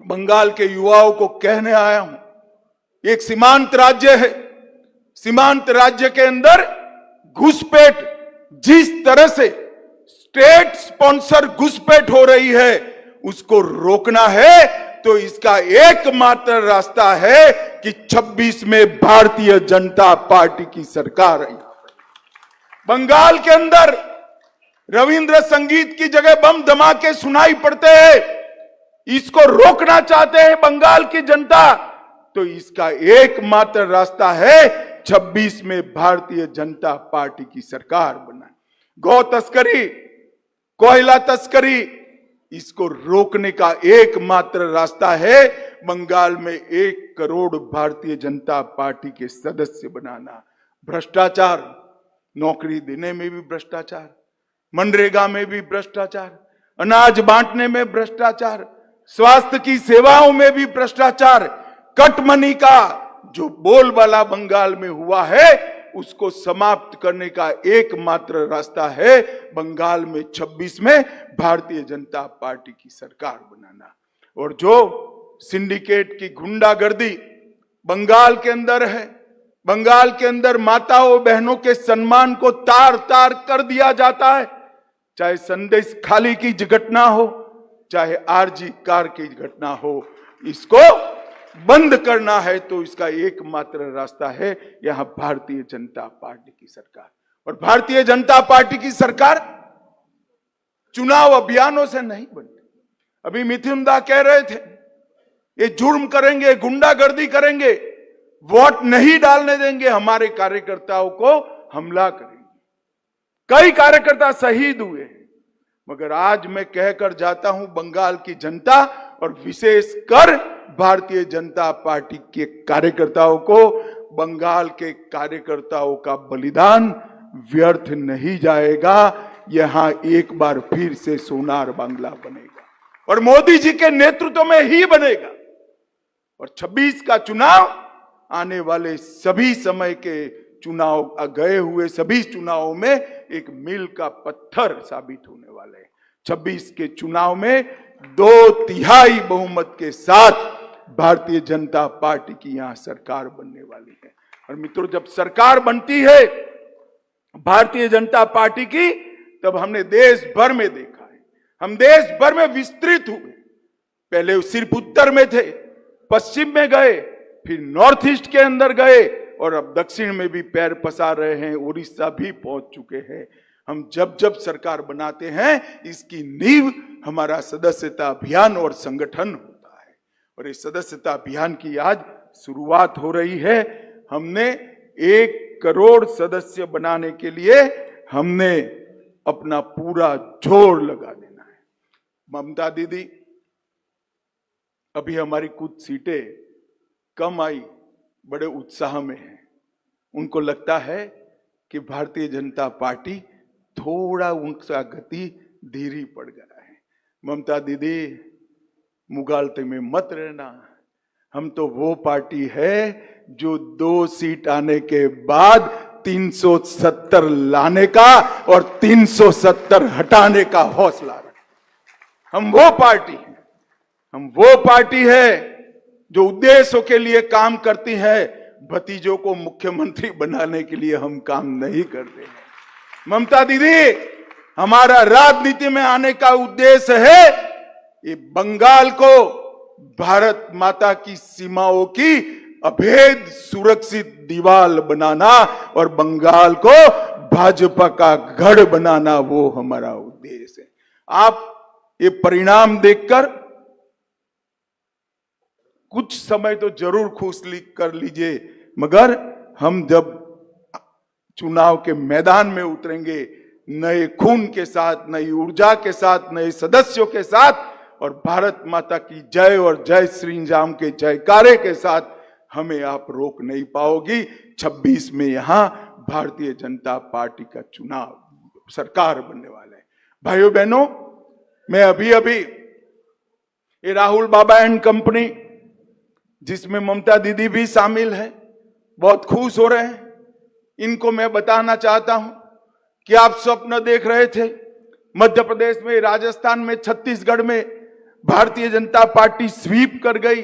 बंगाल के युवाओं को कहने आया हूं, एक सीमांत राज्य है। सीमांत राज्य के अंदर घुसपैठ, जिस तरह से स्टेट स्पॉन्सर घुसपैठ हो रही है, उसको रोकना है तो इसका एकमात्र रास्ता है कि 26 में भारतीय जनता पार्टी की सरकार आई। बंगाल के अंदर रविंद्र संगीत की जगह बम धमाके सुनाई पड़ते हैं, इसको रोकना चाहते हैं बंगाल की जनता, तो इसका एकमात्र रास्ता है 26 में भारतीय जनता पार्टी की सरकार बनाए। गौ तस्करी, कोयला तस्करी, इसको रोकने का एकमात्र रास्ता है बंगाल में 1 करोड़ भारतीय जनता पार्टी के सदस्य बनाना। भ्रष्टाचार, नौकरी देने में भी भ्रष्टाचार, मनरेगा में भी भ्रष्टाचार, अनाज बांटने में भ्रष्टाचार, स्वास्थ्य की सेवाओं में भी भ्रष्टाचार, कटमनी का जो बोलबाला बंगाल में हुआ है उसको समाप्त करने का एकमात्र रास्ता है बंगाल में 26 में भारतीय जनता पार्टी की सरकार बनाना। और जो सिंडिकेट की गुंडागर्दी बंगाल के अंदर है, बंगाल के अंदर माताओं बहनों के सम्मान को तार तार कर दिया जाता है, चाहे संदेश खाली की घटना हो, चाहे आरजी कार की घटना हो, इसको बंद करना है तो इसका एकमात्र रास्ता है यहां भारतीय जनता पार्टी की सरकार। और भारतीय जनता पार्टी की सरकार चुनाव अभियानों से नहीं बनती। अभी मिथुन दा कह रहे थे ये जुर्म करेंगे, गुंडागर्दी करेंगे, वोट नहीं डालने देंगे, हमारे कार्यकर्ताओं को हमला करेंगे। कई कार्यकर्ता शहीद हुए हैं, मगर आज मैं कहकर जाता हूं बंगाल की जनता और विशेषकर भारतीय जनता पार्टी के कार्यकर्ताओं को, बंगाल के कार्यकर्ताओं का बलिदान व्यर्थ नहीं जाएगा। यहां एक बार फिर से सोनार बांग्ला बनेगा और मोदी जी के नेतृत्व में ही बनेगा। और 26 का चुनाव आने वाले सभी समय के चुनाव, गए हुए सभी चुनावों में एक मील का पत्थर साबित होने वाले हैं। 26 के चुनाव में 2/3 बहुमत के साथ भारतीय जनता पार्टी की यहां सरकार बनने वाली है। और मित्रों, जब सरकार बनती है भारतीय जनता पार्टी की, तब हमने देश भर में देखा है, हम देश भर में विस्तृत हुए। पहले सिर्फ उत्तर में थे, पश्चिम में गए, फिर नॉर्थ ईस्ट के अंदर गए और अब दक्षिण में भी पैर पसार रहे हैं, उड़ीसा भी पहुंच चुके हैं। हम जब जब सरकार बनाते हैं इसकी नींव हमारा सदस्यता अभियान और संगठन होता है। और इस सदस्यता अभियान की आज शुरुआत हो रही है। हमने 1 करोड़ सदस्य बनाने के लिए हमने अपना पूरा जोर लगा देना है। ममता दीदी, अभी हमारी कुछ सीटें कम आई, बड़े उत्साह में है। उनको लगता है कि भारतीय जनता पार्टी थोड़ा उनका गति धीरे पड़ गया है। ममता दीदी, मुगालते में मत रहना, हम तो वो पार्टी है जो 2 सीट आने के बाद 370 लाने का और 370 हटाने का हौसला रखते। हम वो पार्टी हैं, हम वो पार्टी है जो उद्देश्यों के लिए काम करती है। भतीजों को मुख्यमंत्री बनाने के लिए हम काम नहीं करते हैं। ममता दीदी, हमारा राजनीति में आने का उद्देश्य है ये बंगाल को भारत माता की सीमाओं की अभेद सुरक्षित दीवार बनाना और बंगाल को भाजपा का गढ़ बनाना, वो हमारा उद्देश्य है। आप ये परिणाम देखकर कुछ समय तो जरूर खुश कर लीजिए, मगर हम जब चुनाव के मैदान में उतरेंगे नए खून के साथ, नई ऊर्जा के साथ, नए सदस्यों के साथ और भारत माता की जय और जय श्री राम के जयकारे के साथ, हमें आप रोक नहीं पाओगी। 26 में यहां भारतीय जनता पार्टी का चुनाव सरकार बनने वाला है। भाइयों बहनों, मैं अभी ये राहुल बाबा एंड कंपनी, जिसमें ममता दीदी भी शामिल है, बहुत खुश हो रहे हैं। इनको मैं बताना चाहता हूं कि आप स्वप्न देख रहे थे मध्य प्रदेश में, राजस्थान में, छत्तीसगढ़ में भारतीय जनता पार्टी स्वीप कर गई।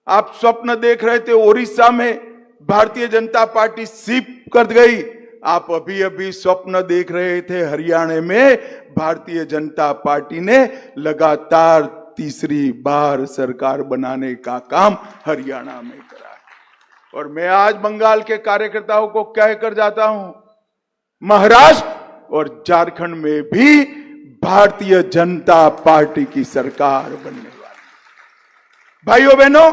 आप स्वप्न देख रहे थे ओडिशा में भारतीय जनता पार्टी स्वीप कर गई। आप अभी अभी स्वप्न देख रहे थे हरियाणा में भारतीय जनता पार्टी ने लगातार तीसरी बार सरकार बनाने का काम हरियाणा में करा है। और मैं आज बंगाल के कार्यकर्ताओं को कहकर जाता हूं, महाराष्ट्र और झारखंड में भी भारतीय जनता पार्टी की सरकार बनने वाली है। भाइयों बहनों,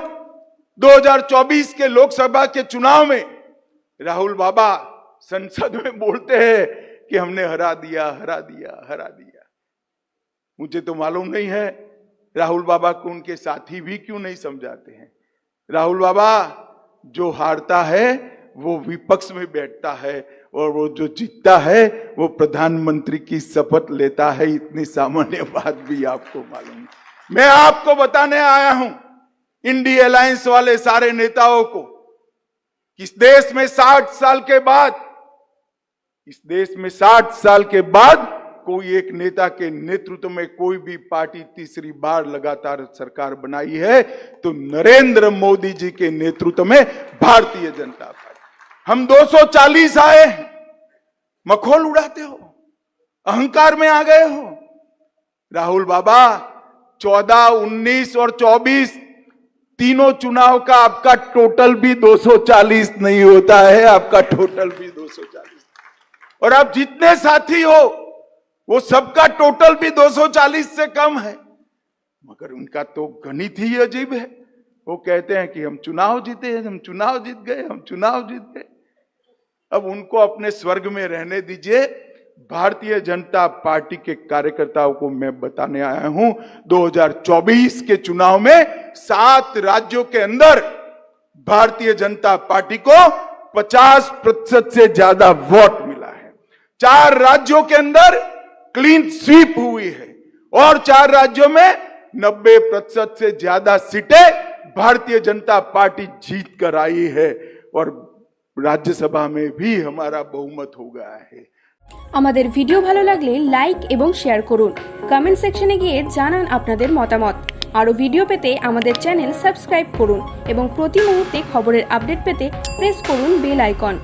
2024 के लोकसभा के चुनाव में राहुल बाबा संसद में बोलते हैं कि हमने हरा दिया, हरा दिया, हरा दिया। मुझे तो मालूम नहीं है राहुल बाबा को उनके साथी भी क्यों नहीं समझाते हैं। राहुल बाबा जो हारता है वो विपक्ष में बैठता है और वो जो जीतता है वो प्रधानमंत्री की शपथ लेता है। इतनी सामान्य बात भी आपको मालूम है। मैं आपको बताने आया हूं इंडिया अलायंस वाले सारे नेताओं को, इस देश में 60 साल के बाद, इस देश में 60 साल के बाद कोई एक नेता के नेतृत्व में कोई भी पार्टी तीसरी बार लगातार सरकार बनाई है तो नरेंद्र मोदी जी के नेतृत्व में भारतीय जनता पार्टी। हम 240 आए, मखौल उड़ाते हो, अहंकार में आ गए हो। राहुल बाबा 14, 19 और 24 तीनों चुनाव का आपका टोटल भी 240 नहीं होता है, आपका टोटल भी 240। और आप जितने साथी हो वो सबका टोटल भी 240 से कम है, मगर उनका तो गणित ही अजीब है। वो कहते हैं कि हम चुनाव जीते हैं, हम चुनाव जीत गए, हम चुनाव जीत गए। अब उनको अपने स्वर्ग में रहने दीजिए। भारतीय जनता पार्टी के कार्यकर्ताओं को मैं बताने आया हूं, 2024 के चुनाव में 7 राज्यों के अंदर भारतीय जनता पार्टी को 50% से ज्यादा वोट मिला है। 4 राज्यों के अंदर क्लीन स्वीप हुई है और 4 राज्यों में 90% से ज्यादा सीटें भारतीय जनता पार्टी जीत कर आई है और राज्यसभा में भी हमारा बहुमत हो गया है। আমাদের ভিডিও ভালো লাগলে লাইক এবং শেয়ার করুন, কমেন্ট সেকশনে গিয়ে জানান আপনাদের মতামত। আরো ভিডিও পেতে আমাদের চ্যানেল সাবস্ক্রাইব করুন এবং প্রতি মুহূর্তে খবরের আপডেট পেতে প্রেস করুন বেল আইকন।